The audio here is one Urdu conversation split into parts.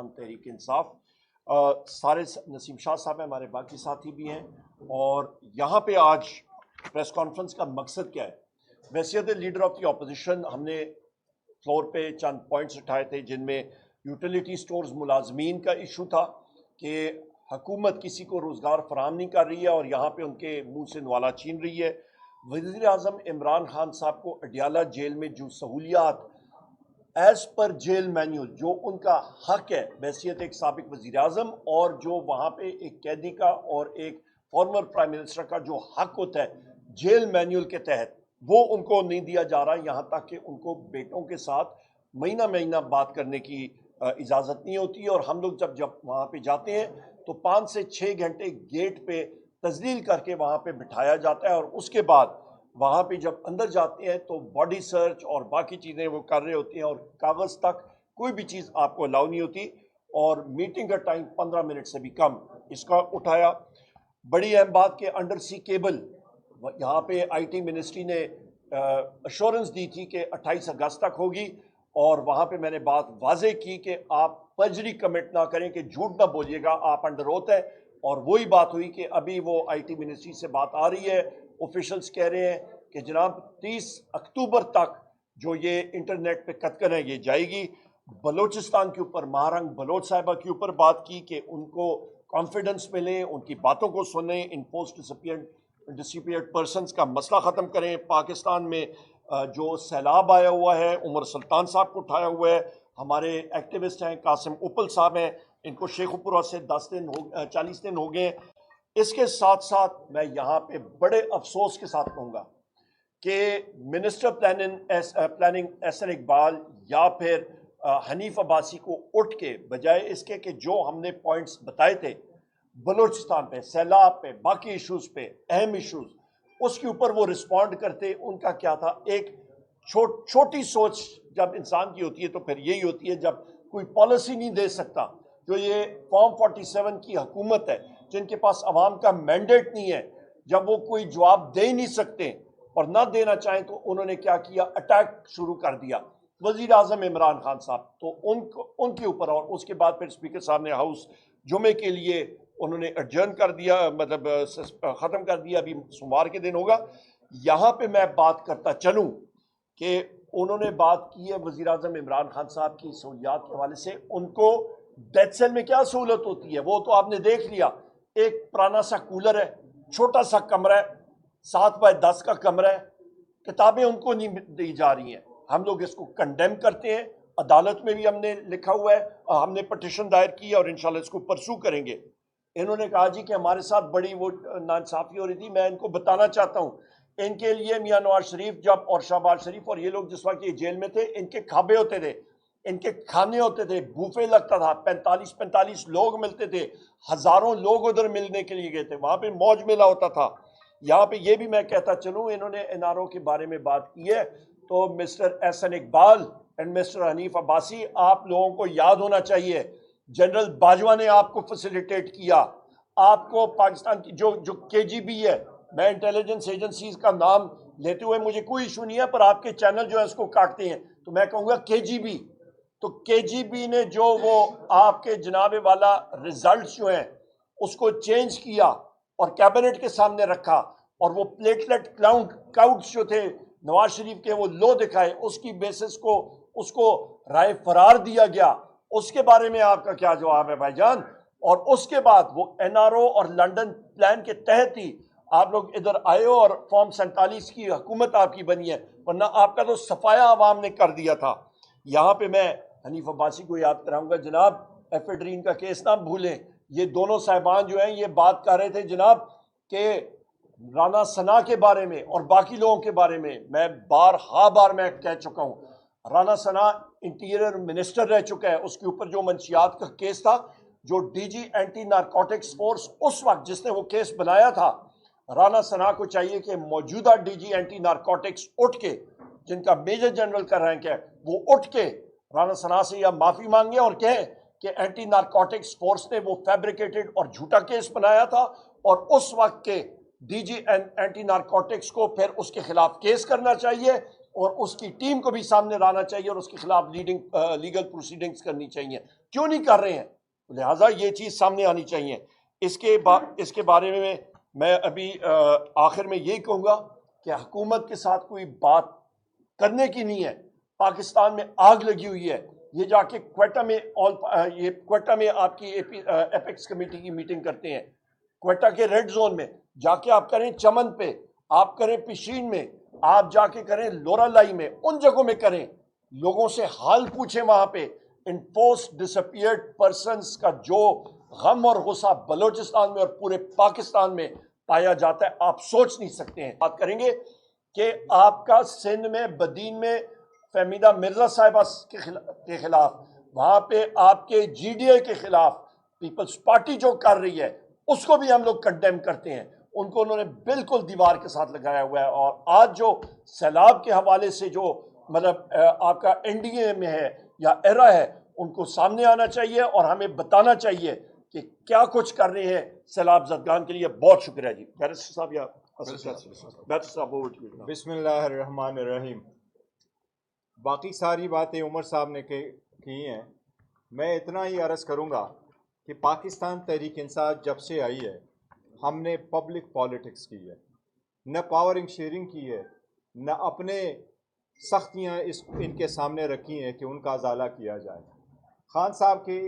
پاکستان تحریک انصاف. سارے نسیم شاہ صاحب ہیں, ہمارے باقی ساتھی بھی ہیں, اور یہاں پہ آج پریس کانفرنس کا مقصد کیا ہے؟ ویسیت لیڈر آف دی اپوزیشن ہم نے فلور پہ چند پوائنٹس اٹھائے تھے, جن میں یوٹیلیٹی سٹورز ملازمین کا ایشو تھا کہ حکومت کسی کو روزگار فراہم نہیں کر رہی ہے اور یہاں پہ ان کے منہ سے نوالا چھین رہی ہے. وزیر اعظم عمران خان صاحب کو اڈیالہ جیل میں جو سہولیات ایز پر جیل مینیول جو ان کا حق ہے بحیثیت ایک سابق وزیر اعظم, اور جو وہاں پہ ایک قیدی کا اور ایک فارمر پرائم منسٹر کا جو حق ہوتا ہے جیل مینیول کے تحت, وہ ان کو نہیں دیا جا رہا. یہاں تک کہ ان کو بیٹوں کے ساتھ مہینہ مہینہ بات کرنے کی اجازت نہیں ہوتی ہے, اور ہم لوگ جب وہاں پہ جاتے ہیں تو 5 سے 6 گھنٹے گیٹ پہ تذلیل کر کے وہاں پہ بٹھایا جاتا ہے, اور اس کے بعد وہاں پہ جب اندر جاتے ہیں تو باڈی سرچ اور باقی چیزیں وہ کر رہے ہوتے ہیں, اور کاغذ تک کوئی بھی چیز آپ کو الاؤ نہیں ہوتی, اور میٹنگ کا ٹائم 15 منٹ سے بھی کم. اس کا اٹھایا. بڑی اہم بات کہ انڈر سی کیبل یہاں پہ آئی ٹی منسٹری نے ایشورنس دی تھی کہ 28 اگست تک ہوگی, اور وہاں پہ میں نے بات واضح کی کہ آپ پرجری کمٹ نہ کریں, کہ جھوٹ نہ بولیے گا, آپ انڈر اوتھ ہے. اور وہی بات ہوئی کہ ابھی وہ آئی ٹی منسٹری سے بات آ رہی ہے, آفیشلز کہہ رہے ہیں کہ جناب 30 اکتوبر تک جو یہ انٹرنیٹ پہ کتکن ہے یہ جائے گی. بلوچستان کے اوپر مہارنگ بلوچ صاحبہ کے اوپر بات کی کہ ان کو کانفیڈنس ملیں, ان کی باتوں کو سنیں, ان پوسٹ ڈسپیئرڈ پرسنز کا مسئلہ ختم کریں. پاکستان میں جو سیلاب آیا ہوا ہے, عمر سلطان صاحب کو اٹھایا ہوا ہے, ہمارے ایکٹیوسٹ ہیں قاسم اپل صاحب ہیں, ان کو شیخ پورہ سے 40 دن ہو گئے. اس کے ساتھ ساتھ میں یہاں پہ بڑے افسوس کے ساتھ کہوں گا کہ منسٹر پلاننگ احسن اقبال یا پھر حنیف عباسی کو اٹھ کے بجائے اس کے کہ جو ہم نے پوائنٹس بتائے تھے بلوچستان پہ, سیلاب پہ, باقی ایشوز پہ, اہم ایشوز, اس کے اوپر وہ رسپونڈ کرتے. ان کا کیا تھا, ایک چھوٹی سوچ جب انسان کی ہوتی ہے تو پھر یہی ہوتی ہے جب کوئی پالیسی نہیں دے سکتا. جو یہ فارم 47 کی حکومت ہے, جن کے پاس عوام کا مینڈیٹ نہیں ہے, جب وہ کوئی جواب دے نہیں سکتے اور نہ دینا چاہیں تو انہوں نے کیا کیا, اٹیک شروع کر دیا وزیر اعظم عمران خان صاحب. تو ان کے اوپر, اور اس کے بعد پھر اسپیکر صاحب نے ہاؤس جمعے کے لیے انہوں نے ایڈجرن کر دیا, مطلب ختم کر دیا, ابھی سوموار کے دن ہوگا. یہاں پہ میں بات کرتا چلوں کہ انہوں نے بات کی ہے وزیر اعظم عمران خان صاحب کی سہولیات کے حوالے سے. ان کو ڈیتھ سیل میں کیا سہولت ہوتی ہے وہ تو آپ نے دیکھ لیا. ایک پرانا سا کولر ہے, چھوٹا سا کمرہ ہے, 7x10 کا کمرہ ہے, کتابیں ان کو نہیں دی جا رہی ہیں. ہم لوگ اس کو کنڈیم کرتے ہیں, عدالت میں بھی ہم نے لکھا ہوا ہے, ہم نے پٹیشن دائر کی اور انشاءاللہ اس کو پرسو کریں گے. انہوں نے کہا جی کہ ہمارے ساتھ بڑی وہ ناانصافی ہو رہی تھی. میں ان کو بتانا چاہتا ہوں, ان کے لیے میاں نواز شریف جب اور شہباز شریف اور یہ لوگ جس وقت یہ جیل میں تھے, ان کے کھابے ہوتے تھے, ان کے کھانے ہوتے تھے, بوفے لگتا تھا, 45 لوگ ملتے تھے, ہزاروں لوگ ادھر ملنے کے لیے گئے تھے, وہاں پہ موج میلہ ہوتا تھا. یہاں پہ یہ بھی میں کہتا چلوں, انہوں نے این آر او کے بارے میں بات کی ہے تو Mr Ahsan Iqbal and Mr Hanif Abbasi, آپ لوگوں کو یاد ہونا چاہیے جنرل باجوہ نے آپ کو فیسیلیٹیٹ کیا. آپ کو پاکستان کی جو کے جی بی ہے, میں انٹیلیجنس ایجنسیز کا نام لیتے ہوئے مجھے کوئی ایشو نہیں ہے, پر آپ کے چینل جو ہے اس کو کاٹتے ہیں تو میں کہوں گا کے جی بی. تو کے جی بی نے جو وہ آپ کے جناب والا ریزلٹس جو ہیں اس کو چینج کیا اور کیبنٹ کے سامنے رکھا, اور وہ پلیٹلیٹ کاؤنٹس جو تھے نواز شریف کے وہ لو دکھائے, اس کی بیسس کو اس کو رائے فرار دیا گیا. اس کے بارے میں آپ کا کیا جواب ہے بھائی جان؟ اور اس کے بعد وہ این آر او اور لنڈن پلان کے تحت ہی آپ لوگ ادھر آئے ہو اور فارم 47 کی حکومت آپ کی بنی ہے, ورنہ آپ کا تو صفایا عوام نے کر دیا تھا. یہاں پہ میں حنیف عباسی کو یاد کراؤں گا, جناب ایفیڈرین کا کیس نہ بھولیں. یہ دونوں صاحبان جو ہیں یہ بات کر رہے تھے جناب کہ رانا ثنا کے بارے میں اور باقی لوگوں کے بارے میں. میں بار میں کہہ چکا ہوں, رانا ثنا انٹیریئر منسٹر رہ چکا ہے, اس کے اوپر جو منشیات کا کیس تھا, جو D G anti narcotics force اس وقت جس نے وہ کیس بنایا تھا, رانا ثنا کو چاہیے کہ موجودہ ڈی جی اینٹی نارکوٹکس اٹھ کے, جن کا میجر جنرل کا رینک ہے, وہ اٹھ کے رانا ثنا سے یا معافی مانگے اور کہیں کہ اینٹی نارکوٹکس فورس نے وہ فیبریکیٹڈ اور جھوٹا کیس بنایا تھا, اور اس وقت کے ڈی جی اینٹی نارکوٹکس کو پھر اس کے خلاف کیس کرنا چاہیے, اور اس کی ٹیم کو بھی سامنے لانا چاہیے اور اس کے خلاف لیگل پروسیڈنگز کرنی چاہیے. کیوں نہیں کر رہے ہیں؟ لہٰذا یہ چیز سامنے آنی چاہیے. اس کے بارے میں ابھی آخر میں یہی کہوں گا کہ حکومت کے ساتھ کوئی بات کرنے کی نہیں ہے. پاکستان میں آگ لگی ہوئی ہے. یہ جا کے کوئٹہ میں آپ کی ایپیکس کمیٹی کی میٹنگ کرتے ہیں. کوئٹہ کے ریڈ زون میں جا کے آپ کریں، چمن پہ آپ کریں، پشین میں آپ جا کے کریں، لورا لائی میں، ان جگہوں میں کریں. لوگوں سے حال پوچھیں وہاں پہ. انفورسڈ ڈس اپیئرڈ پرسنس کا جو غم اور غصہ بلوچستان میں اور پورے پاکستان میں پایا جاتا ہے آپ سوچ نہیں سکتے ہیں. بات کریں گے کہ آپ کا سندھ میں بدین میں فہمیدہ مرزا صاحبہ کے خلاف، وہاں پہ آپ کے جی ڈی اے کے خلاف پیپلز پارٹی جو کر رہی ہے اس کو بھی ہم لوگ کنڈیم کرتے ہیں. ان کو انہوں نے بالکل دیوار کے ساتھ لگایا ہوا ہے. اور آج جو سیلاب کے حوالے سے جو مطلب آپ کا این ڈی اے میں ہے یا ایرا ہے، ان کو سامنے آنا چاہیے اور ہمیں بتانا چاہیے کہ کیا کچھ کر رہے ہیں سیلاب زدگان کے لیے. بہت شکریہ جی. بیرسٹر صاحب یا بیرسٹر صاحب over to you. بسم اللہ الرحمن الرحیم. باقی ساری باتیں عمر صاحب نے کی ہیں. میں اتنا ہی عرض کروں گا کہ پاکستان تحریک انصاف جب سے آئی ہے ہم نے پبلک پالیٹکس کی ہے، نہ پاورنگ شیئرنگ کی ہے، نہ اپنے سختیاں ان کے سامنے رکھی ہیں کہ ان کا ازالہ کیا جائے. خان صاحب کے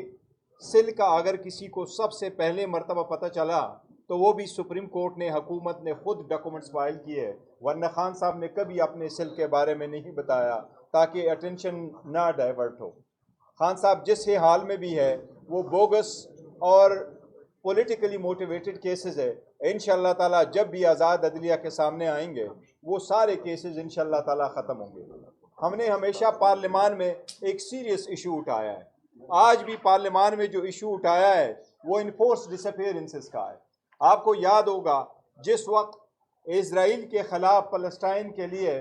سل کا اگر کسی کو سب سے پہلے مرتبہ پتہ چلا تو وہ بھی سپریم کورٹ نے، حکومت نے خود ڈاکومنٹس فائل کیے، ورنہ خان صاحب نے کبھی اپنے سل کے بارے میں نہیں بتایا تاکہ اٹینشن نہ ڈائیورٹ ہو. خان صاحب جس حال میں بھی ہے وہ بوگس اور پولیٹیکلی موٹیویٹڈ کیسز ہے. انشاءاللہ تعالیٰ جب بھی آزاد عدلیہ کے سامنے آئیں گے وہ سارے کیسز انشاءاللہ تعالیٰ ختم ہوں گے. ہم نے ہمیشہ پارلیمان میں ایک سیریس ایشو اٹھایا ہے. آج بھی پارلیمان میں جو ایشو اٹھایا ہے وہ انفورس ڈس اپیئرنسز کا ہے. آپ کو یاد ہوگا جس وقت اسرائیل کے خلاف فلسطین کے لیے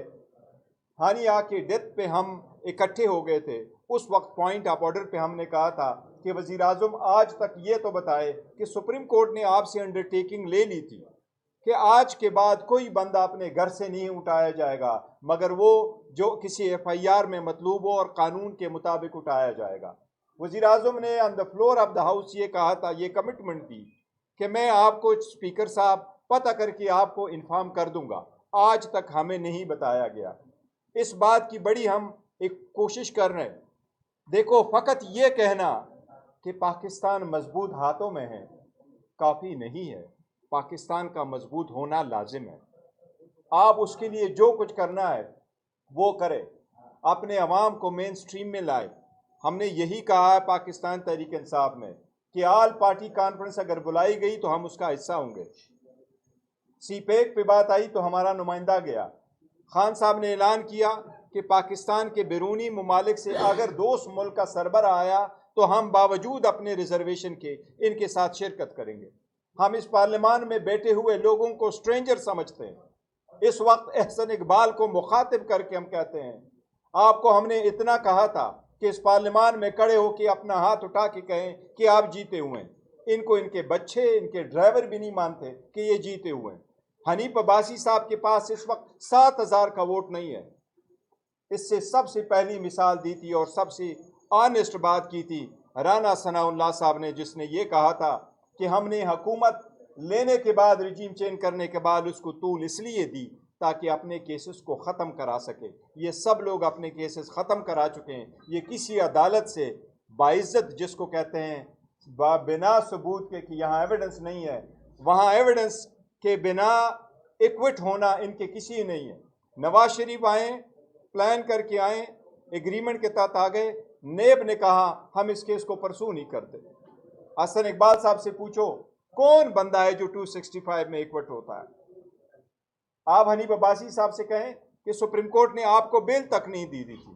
ہانیہ کی ڈیتھ پہ ہم اکٹھے ہو گئے تھے، اس وقت پوائنٹ آف آرڈر پہ ہم نے کہا تھا کہ وزیر اعظم آج تک یہ تو بتائے کہ سپریم کورٹ نے آپ سے انڈرٹیکنگ لے لی تھی کہ آج کے بعد کوئی بندہ اپنے گھر سے نہیں اٹھایا جائے گا مگر وہ جو کسی ایف آئی آر میں مطلوب ہو اور قانون کے مطابق اٹھایا جائے گا. وزیر اعظم نے on the floor of the house یہ کہا تھا، یہ کمٹمنٹ دی کہ میں آپ کو اسپیکر صاحب پتہ کر کے آپ کو انفارم کر دوں گا. آج تک ہمیں نہیں بتایا گیا. اس بات کی بڑی ہم ایک کوشش کر رہے ہیں. دیکھو فقط یہ کہنا کہ پاکستان مضبوط ہاتھوں میں ہے کافی نہیں ہے. پاکستان کا مضبوط ہونا لازم ہے. آپ اس کے لیے جو کچھ کرنا ہے وہ کرے، اپنے عوام کو مین سٹریم میں لائے. ہم نے یہی کہا ہے پاکستان تحریک انصاف میں کہ آل پارٹی کانفرنس اگر بلائی گئی تو ہم اس کا حصہ ہوں گے. سی پیک پہ بات آئی تو ہمارا نمائندہ گیا. خان صاحب نے اعلان کیا کہ پاکستان کے بیرونی ممالک سے اگر دوست ملک کا سربراہ آیا تو ہم باوجود اپنے ریزرویشن کے ان کے ساتھ شرکت کریں گے. ہم اس پارلیمان میں بیٹھے ہوئے لوگوں کو سٹرینجر سمجھتے ہیں. اس وقت احسن اقبال کو مخاطب کر کے ہم کہتے ہیں آپ کو ہم نے اتنا کہا تھا کہ اس پارلیمان میں کھڑے ہو کے اپنا ہاتھ اٹھا کے کہیں کہ آپ جیتے ہوئے ہیں. ان کو ان کے بچے، ان کے ڈرائیور بھی نہیں مانتے کہ یہ جیتے ہوئے ہیں. حنیف عباسی صاحب کے پاس اس وقت 7,000 کا ووٹ نہیں ہے. اس سے سب سے پہلی مثال دی تھی اور سب سے آنیسٹ بات کی تھی رانا ثناء اللہ صاحب نے، جس نے یہ کہا تھا کہ ہم نے حکومت لینے کے بعد، رجیم چینج کرنے کے بعد اس کو طول اس لیے دی تاکہ اپنے کیسز کو ختم کرا سکے. یہ سب لوگ اپنے کیسز ختم کرا چکے ہیں. یہ کسی عدالت سے باعزت جس کو کہتے ہیں بنا ثبوت کے کہ یہاں ایویڈنس نہیں ہے، وہاں ایویڈنس کے بنا ایکوٹ ہونا ان کے کسی نہیں ہے. نواز شریف آئیں، پلان کر کے آئیں، ایگریمنٹ کے تحت آ گئے. نیب نے کہا ہم اس کیس کو پرسو نہیں کرتے. حسن اقبال صاحب سے پوچھو کون بندہ ہے جو 265 میں ایکوٹ ہوتا ہے. آپ حنیف عباسی صاحب سے کہیں کہ سپریم کورٹ نے آپ کو بیل تک نہیں دی تھی.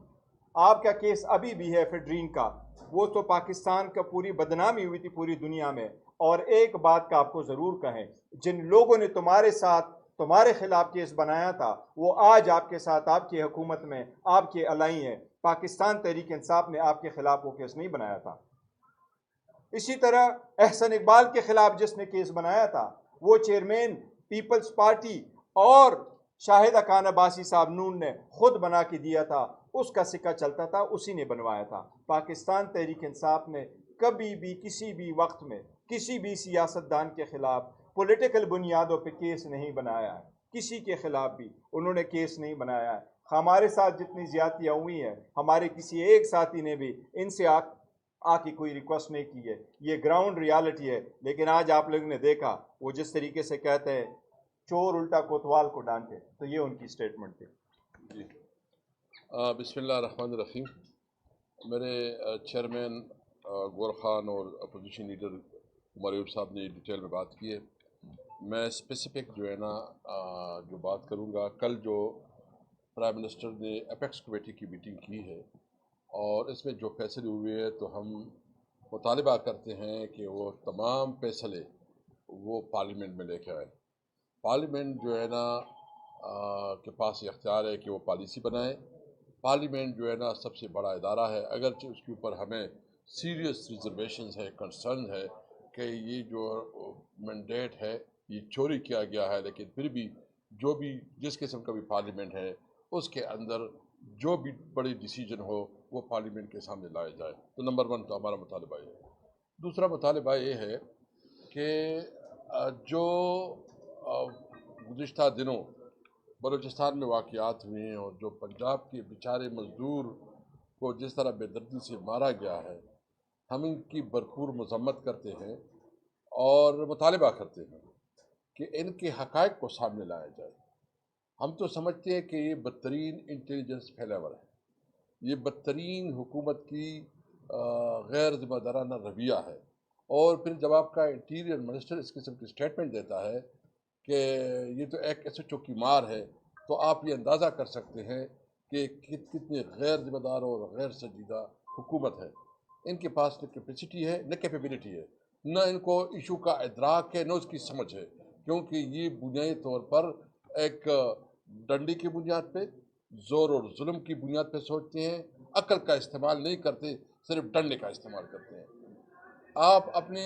آپ کا کیس ابھی بھی ہے فیڈرین کا، وہ تو پاکستان کا پوری بدنامی ہوئی تھی پوری دنیا میں. اور ایک بات کا آپ کو ضرور کہیں، جن لوگوں نے تمہارے ساتھ تمہارے خلاف کیس بنایا تھا وہ آج آپ کے ساتھ آپ کی حکومت میں آپ کے الائی ہیں. پاکستان تحریک انصاف نے آپ کے خلاف وہ کیس نہیں بنایا تھا. اسی طرح احسن اقبال کے خلاف جس نے کیس بنایا تھا وہ چیئرمین پیپلز پارٹی اور شاہد خان عباسی صاحب نون نے خود بنا کے دیا تھا، اس کا سکہ چلتا تھا، اسی نے بنوایا تھا۔ پاکستان تحریک انصاف نے کبھی بھی کسی بھی وقت میں کسی بھی سیاستدان کے خلاف پولیٹیکل بنیادوں پہ کیس نہیں بنایا ہے، کسی کے خلاف بھی انہوں نے کیس نہیں بنایا ہے۔ ہمارے ساتھ جتنی زیادتیاں ہوئی ہیں، ہمارے کسی ایک ساتھی نے بھی ان سے آ کے کوئی ریکویسٹ نہیں کی ہے۔ یہ گراؤنڈ ریالٹی ہے۔ لیکن آج آپ لوگوں نے دیکھا وہ جس طریقے سے کہتے ہیں چور الٹا کوتوال کو ڈانٹے، تو یہ ان کی سٹیٹمنٹ تھی۔ جی بسم اللہ الرحمن الرحیم۔ میرے چیئرمین گور خان اور اپوزیشن لیڈر عمر ایوب صاحب نے ڈیٹیل میں بات کی ہے۔ میں اسپیسیفک جو ہے نا جو بات کروں گا، کل جو پرائم منسٹر نے اپیکس کمیٹی کی میٹنگ کی ہے اور اس میں جو فیصلے ہوئے ہیں، تو ہم مطالبہ کرتے ہیں کہ وہ تمام فیصلے وہ پارلیمنٹ میں لے کے آئے۔ پارلیمنٹ جو ہے نا کے پاس یہ اختیار ہے کہ وہ پالیسی بنائے۔ پارلیمنٹ جو ہے نا سب سے بڑا ادارہ ہے، اگرچہ اس کے اوپر ہمیں سیریس ریزرویشنز ہے، کنسرن ہے کہ یہ جو مینڈیٹ ہے یہ چوری کیا گیا ہے، لیکن پھر بھی جو بھی جس قسم کا بھی پارلیمنٹ ہے اس کے اندر جو بھی بڑی ڈیسیجن ہو وہ پارلیمنٹ کے سامنے لائے جائے۔ تو نمبر 1 تو ہمارا مطالبہ یہ ہے۔ دوسرا مطالبہ یہ ہے کہ جو گزشتہ دنوں بلوچستان میں واقعات ہوئے ہیں اور جو پنجاب کے بیچارے مزدور کو جس طرح بے دردی سے مارا گیا ہے، ہم ان کی بھرپور مذمت کرتے ہیں اور مطالبہ کرتے ہیں کہ ان کے حقائق کو سامنے لایا جائے۔ ہم تو سمجھتے ہیں کہ یہ بدترین انٹیلیجنس فیلیور ہے، یہ بدترین حکومت کی غیر ذمہ دارانہ رویہ ہے۔ اور پھر جب آپ کا انٹیریئر منسٹر اس قسم کی سٹیٹمنٹ دیتا ہے کہ یہ تو ایک ایس ایچ او کی مار ہے، تو آپ یہ اندازہ کر سکتے ہیں کہ کتنی غیر ذمہ دار اور غیر سنجیدہ حکومت ہے۔ ان کے پاس نہ کیپیسٹی ہے نہ کیپیبلٹی ہے، نہ ان کو ایشو کا ادراک ہے نہ اس کی سمجھ ہے، کیونکہ یہ بنیادی طور پر ایک ڈنڈی کی بنیاد پہ، زور اور ظلم کی بنیاد پہ سوچتے ہیں، عقل کا استعمال نہیں کرتے، صرف ڈنڈے کا استعمال کرتے ہیں۔ آپ اپنی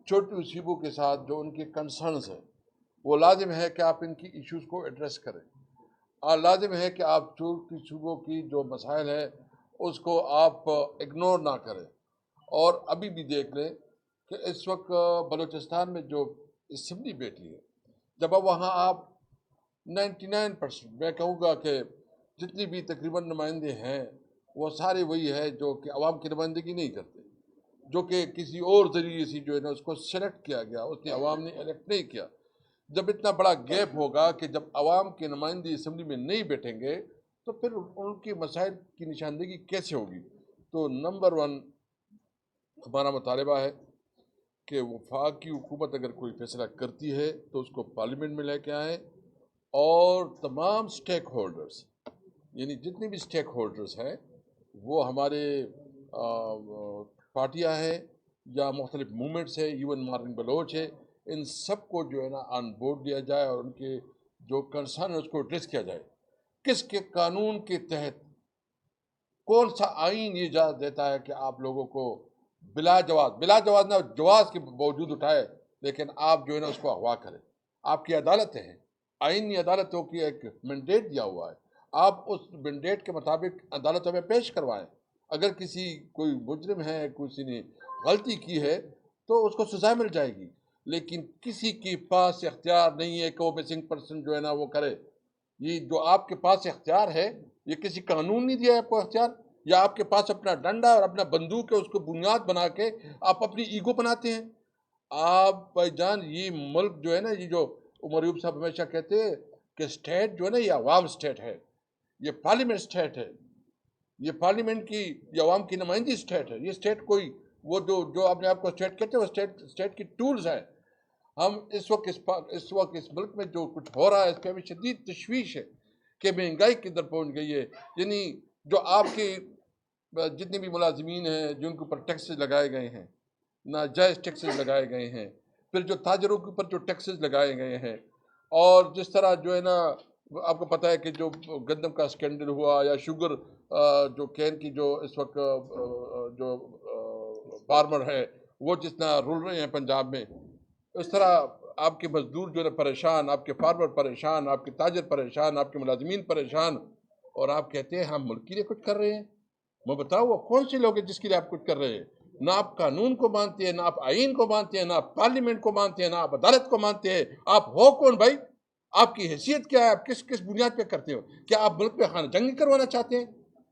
چھوٹی مصیبوں کے ساتھ جو ان کے کنسرنز ہیں، وہ لازم ہے کہ آپ ان کی ایشوز کو ایڈریس کریں، اور لازم ہے کہ آپ چھوٹی صوبوں کی جو مسائل ہیں اس کو آپ اگنور نہ کریں۔ اور ابھی بھی دیکھ لیں کہ اس وقت بلوچستان میں جو اسمبلی بیٹھی ہے، جب اب وہاں آپ 99% میں کہوں گا کہ جتنی بھی تقریباً نمائندے ہیں وہ سارے وہی ہے جو کہ عوام کی نمائندگی نہیں کرتے، جو کہ کسی اور ذریعے سے جو ہے نا اس کو سلیکٹ کیا گیا، اس نے عوام نے الیکٹ نہیں کیا۔ جب اتنا بڑا گیپ ہوگا کہ جب عوام کے نمائندے اسمبلی میں نہیں بیٹھیں گے تو پھر ان کے مسائل کی نشاندہی کیسے ہوگی؟ تو نمبر 1 ہمارا مطالبہ ہے کہ وفاقی حکومت اگر کوئی فیصلہ کرتی ہے تو اس کو پارلیمنٹ میں لے کے آئیں، اور تمام سٹیک ہولڈرز، یعنی جتنے بھی سٹیک ہولڈرز ہیں، وہ ہمارے پارٹیاں ہیں یا مختلف موومنٹس ہیں، ایون مارن بلوچ ہے، ان سب کو جو ہے نا آن بورڈ لیا جائے اور ان کے جو کنسرن ہے اس کو ایڈریس کیا جائے۔ کس کے قانون کے تحت، کون سا آئین یہ اجازت دیتا ہے کہ آپ لوگوں کو بلا جواز نہ جواز کے باوجود اٹھائے لیکن آپ جو ہے نا اس کو اغوا کریں؟ آپ کی عدالتیں ہیں، آئینی عدالتوں کی ایک مینڈیٹ دیا ہوا ہے، آپ اس مینڈیٹ کے مطابق عدالتوں میں پیش کروائیں۔ اگر کوئی مجرم ہے، کسی نے غلطی کی ہے تو اس کو سزا مل جائے گی، لیکن کسی کے پاس اختیار نہیں ہے کہ وہ مسنگ پرسن جو ہے نا وہ کرے۔ یہ جو آپ کے پاس اختیار ہے، یہ کسی قانون نہیں دیا ہے آپ کو اختیار، یا آپ کے پاس اپنا ڈنڈا اور اپنا بندوق ہے، اس کو بنیاد بنا کے آپ اپنی ایگو بناتے ہیں۔ آپ بھائی جان، یہ ملک جو ہے نا، یہ جو عمر ایوب صاحب ہمیشہ کہتے ہیں کہ سٹیٹ جو ہے نا یہ عوام سٹیٹ ہے، یہ پارلیمنٹ سٹیٹ ہے، یہ پارلیمنٹ کی یہ عوام کی نمائندی سٹیٹ ہے۔ یہ سٹیٹ کوئی وہ جو اپنے آپ کو سٹیٹ کہتے ہیں وہ سٹیٹ کی ٹولز ہیں۔ ہم اس وقت اس ملک میں جو کچھ ہو رہا ہے اس پہ ہمیں شدید تشویش ہے کہ مہنگائی کدھر پہنچ گئی ہے۔ یعنی جو آپ کے جتنے بھی ملازمین ہیں جن کے اوپر ٹیکسز لگائے گئے ہیں، ناجائز ٹیکسز لگائے گئے ہیں، پھر جو تاجروں کے اوپر جو ٹیکسز لگائے گئے ہیں، اور جس طرح جو ہے نا آپ کو پتہ ہے کہ جو گندم کا سکینڈل ہوا یا شوگر جو کین کی جو اس وقت جو فارمر ہے وہ جس طرح رول رہے ہیں پنجاب میں، اس طرح آپ کے مزدور جو ہے پریشان، آپ کے فارمر پریشان، آپ کے تاجر پریشان، آپ کے ملازمین پریشان، اور آپ کہتے ہیں ہم ملک کے لیے کچھ کر رہے ہیں. میں بتاؤ وہ کون سے لوگ ہیں جس کے لیے آپ کچھ کر رہے ہیں؟ نہ آپ قانون کو مانتے ہیں، نہ آپ آئین کو مانتے ہیں، نہ آپ پارلیمنٹ کو مانتے ہیں، نہ آپ عدالت کو مانتے ہیں. آپ ہو کون بھائی؟ آپ کی حیثیت کیا ہے؟ آپ کس بنیاد پہ کرتے ہو؟ کیا آپ ملک میں خانہ جنگی کروانا چاہتے ہیں؟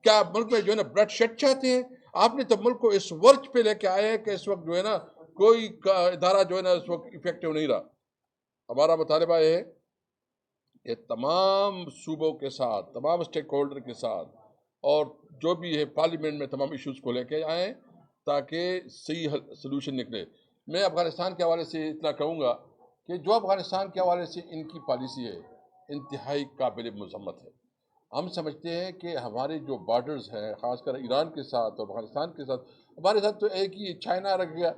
کیا آپ ملک میں جو ہے نا بلڈ شیڈ چاہتے ہیں؟ آپ نے تو ملک کو اس ورچ پہ لے کے آئے ہیں کہ اس وقت جو ہے نا کوئی ادارہ جو ہے نا اس وقت افیکٹو نہیں رہا. ہمارا مطالبہ یہ ہے کہ تمام صوبوں کے ساتھ، تمام اسٹیک ہولڈر کے ساتھ، اور جو بھی ہے پارلیمنٹ میں تمام ایشوز کو لے کے آئیں تاکہ صحیح سلوشن نکلے. میں افغانستان کے حوالے سے اتنا کہوں گا کہ جو افغانستان کے حوالے سے ان کی پالیسی ہے انتہائی قابل مذمت ہے. ہم سمجھتے ہیں کہ ہمارے جو بارڈرز ہیں خاص کر ایران کے ساتھ اور افغانستان کے ساتھ، ہمارے ساتھ تو ایک ہی چائنا رکھ گیا.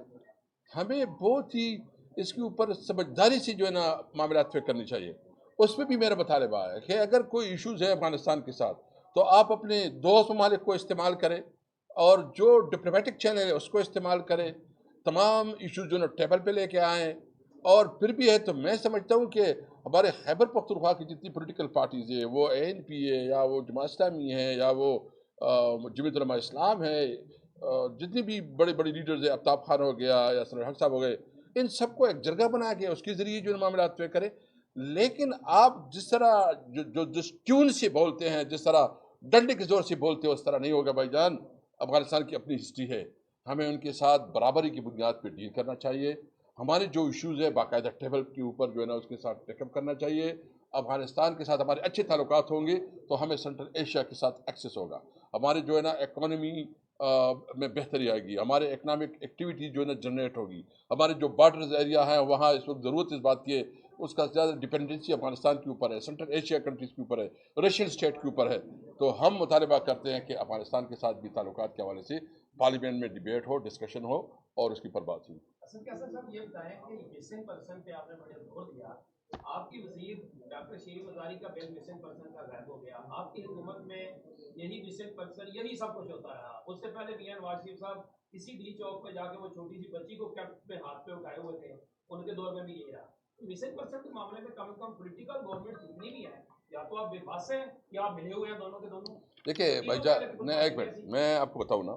ہمیں بہت ہی اس کے اوپر سمجھداری سے جو ہے نا معاملات پہ کرنی چاہیے. اس میں بھی میرا مطالبہ ہے کہ اگر کوئی ایشوز ہے افغانستان کے ساتھ تو آپ اپنے دوست ممالک کو استعمال کریں اور جو ڈپلومیٹک چینل ہے اس کو استعمال کریں. تمام ایشوز جو ہے نا ٹیبل پہ لے کے آئیں. اور پھر بھی ہے تو میں سمجھتا ہوں کہ ہمارے خیبر پختونخوا کی جتنی پولیٹیکل پارٹیز ہیں، وہ ANP ہے یا وہ جماعت اسلامی ہے یا وہ جمعیت علماء اسلام ہے، جتنی بھی بڑے بڑے لیڈرز ہیں، آفتاب خان ہو گیا یا سر حق صاحب ہو گئے، ان سب کو ایک جرگہ بنا کے اس کے ذریعے جو معاملات طے کرے. لیکن آپ جس طرح جس ٹیون سے بولتے ہیں، جس طرح ڈنڈے کے زور سے بولتے ہیں، اس طرح نہیں ہوگا بھائی جان. افغانستان کی اپنی ہسٹری ہے، ہمیں ان کے ساتھ برابری کی بنیاد پہ ڈیل کرنا چاہیے. ہمارے جو ایشوز ہے باقاعدہ ٹیبل کے اوپر جو ہے نا اس کے ساتھ ٹیک اپ کرنا چاہیے. افغانستان کے ساتھ ہمارے اچھے تعلقات ہوں گے تو ہمیں سینٹرل ایشیا کے ساتھ ایکسیس ہوگا. ہمارے جو ہے نا اکانومی میں بہتری آئے گی، ہمارے اکنامک ایکٹیویٹی جو ہے نا جنریٹ ہوگی. ہمارے جو بارڈرز ایریا ہیں وہاں اس وقت ضرورت اس بات کی ہے، اس کا زیادہ ڈپینڈنسی افغانستان کے اوپر ہے، سینٹرل ایشیا کنٹریز کے اوپر ہے، رشین اسٹیٹ کے اوپر ہے. تو ہم مطالبہ کرتے ہیں کہ افغانستان کے ساتھ بھی تعلقات کے حوالے سے پارلیمنٹ میں ڈبیٹ ہو، ڈسکشن ہو اور اس کی پر بات ہوئی. صاحب یہ بتائیں کہ مسنگ پرسن پہ آپ نے بڑے زور دیا. آپ کی وزیر ڈاکٹر شریف مزاری کا بل مسنگ پرسن کا غائب ہو گیا. آپ کی حکومت میں یہی مسنگ پرسن یہی سب کچھ ہوتا رہا. اس سے پہلے میاں نواز شریف صاحب کسی ڈی چوک پہ جا کے وہ چھوٹی سی بچی کو کیپ پہ ہاتھ پہ اٹھائے ہوئے تھے، ان کے دور میں بھی یہی رہا. مسنگ پرسن کے معاملے میں کم از کم پولیٹیکل گورنمنٹ جتنی بھی ہے، یا تو آپ بے بس ہیں یا آپ ملے ہوئے ہیں دونوں کے دونوں. دیکھیے بھائی جان، ایک منٹ میں آپ کو بتاؤں نا.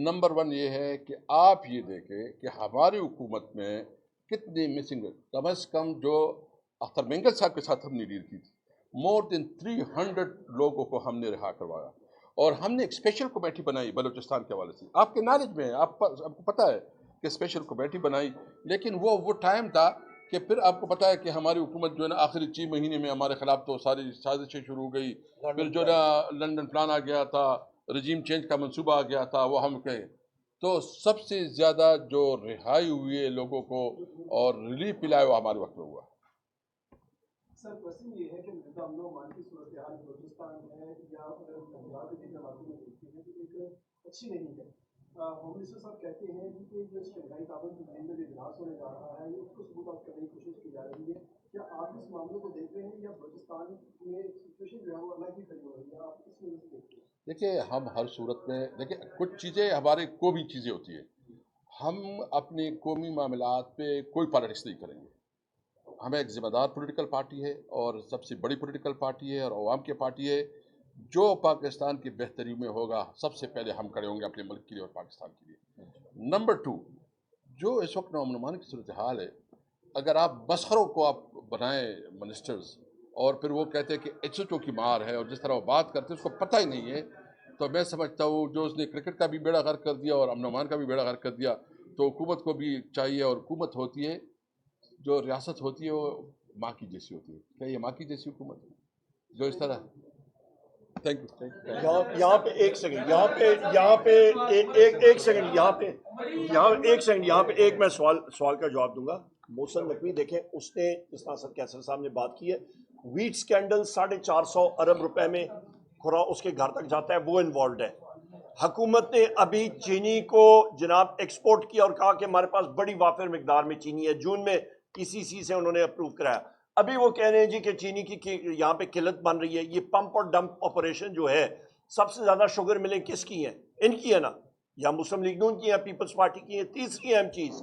نمبر 1 یہ ہے کہ آپ یہ دیکھیں کہ ہماری حکومت میں کتنی مسنگ، کم از کم جو اختر مینگل صاحب کے ساتھ ہم نے ڈیل کی تھی، مور دین 300 لوگوں کو ہم نے رہا کروایا. اور ہم نے ایک اسپیشل کمیٹی بنائی بلوچستان کے حوالے سے، آپ کے نالج میں ہے، آپ کو پتہ ہے کہ اسپیشل کمیٹی بنائی. لیکن وہ ٹائم تھا کہ پھر آپ کو پتہ ہے کہ ہماری حکومت جو ہے نا آخری 6 مہینے میں ہمارے خلاف تو ساری سازشیں شروع ہو گئی. پھر جو ہے نا لنڈن پلان آ گیا تھا، رجیم چینج کا منصوبہ آ گیا تھا، وہ ہم کہیں تو سب سے زیادہ جو رہائی ہوئی ہے لوگوں کو اور ریلیف ملا وہ ہمارے وقت میں ہوا. سر کوشچن یہ ہے کہ موجودہ امن و امان کی صورتحال بلوچستان میں یا پنجاب کے دیگر علاقوں میں دیکھتے ہیں کہ ایک اچھی نہیں ہے. ہوم منسٹر صاحب کہتے ہیں کہ جو شنگھائی تعاون تنظیم میں جو اجلاس ہونے جا رہا ہے اس کو ثبوت کرنے کی کوشش کی جا رہی ہے. کیا آپ اس معاملے کو دیکھ رہے ہیں یا بلوچستان میں سچویشن جو ہے وہ الگ ہی کھڑی ہو رہی ہے؟ آپ اس میں دیکھتے ہیں؟ دیکھیے ہم ہر صورت میں دیکھیں کچھ چیزیں ہمارے قومی چیزیں ہوتی ہیں، ہم اپنے قومی معاملات پہ کوئی پالیٹکس نہیں کریں گے. ہمیں ایک ذمہ دار پولیٹیکل پارٹی ہے اور سب سے بڑی پولیٹیکل پارٹی ہے اور عوام کی پارٹی ہے. جو پاکستان کی بہتری میں ہوگا سب سے پہلے ہم کھڑے ہوں گے اپنے ملک کے لیے اور پاکستان کے لیے. نمبر 2، جو اس وقت امن و امان کی صورتحال ہے، اگر آپ مسخروں کو آپ بنائیں منسٹرز اور پھر وہ کہتے ہیں کہ HHO کی مار ہے اور جس طرح وہ بات کرتے ہیں اس کو پتہ ہی نہیں ہے، تو میں سمجھتا ہوں جو اس نے کرکٹ کا بھی بیڑا غرق کر دیا اور امن و امان کا بھی بیڑا غرق کر دیا. تو حکومت کو بھی چاہیے، اور حکومت ہوتی ہے جو ریاست ہوتی ہے وہ ماں کی جیسی ہوتی ہے. کیا یہ ماں کی جیسی حکومت ہے جو اس طرح؟ Thank you. یہاں پہ ایک سیکنڈ، یہاں پہ ایک سیکنڈ، یہاں پہ ایک میں سوال کا جواب دوں گا. محسن نقوی دیکھیں، اس نے جس طرح سر کیسر صاحب نے بات کی ہے، ویٹ سکینڈل 450 ارب روپے میں کھرا اس کے گھر تک جاتا ہے، وہ انوالوڈ ہے. حکومت نے ابھی چینی کو جناب ایکسپورٹ کیا اور کہا کہ ہمارے پاس بڑی وافر مقدار میں چینی ہے. جون میں PCC سے انہوں نے اپروو کرایا. ابھی وہ کہہ رہے ہیں جی کہ چینی کی یہاں پہ قلت بن رہی ہے. یہ پمپ اور ڈمپ آپریشن جو ہے، سب سے زیادہ شوگر ملیں کس کی ہیں؟ ان کی ہے نا، یا مسلم لیگ نون کی ہیں، پیپلز پارٹی کی ہیں. تیسری اہم چیز،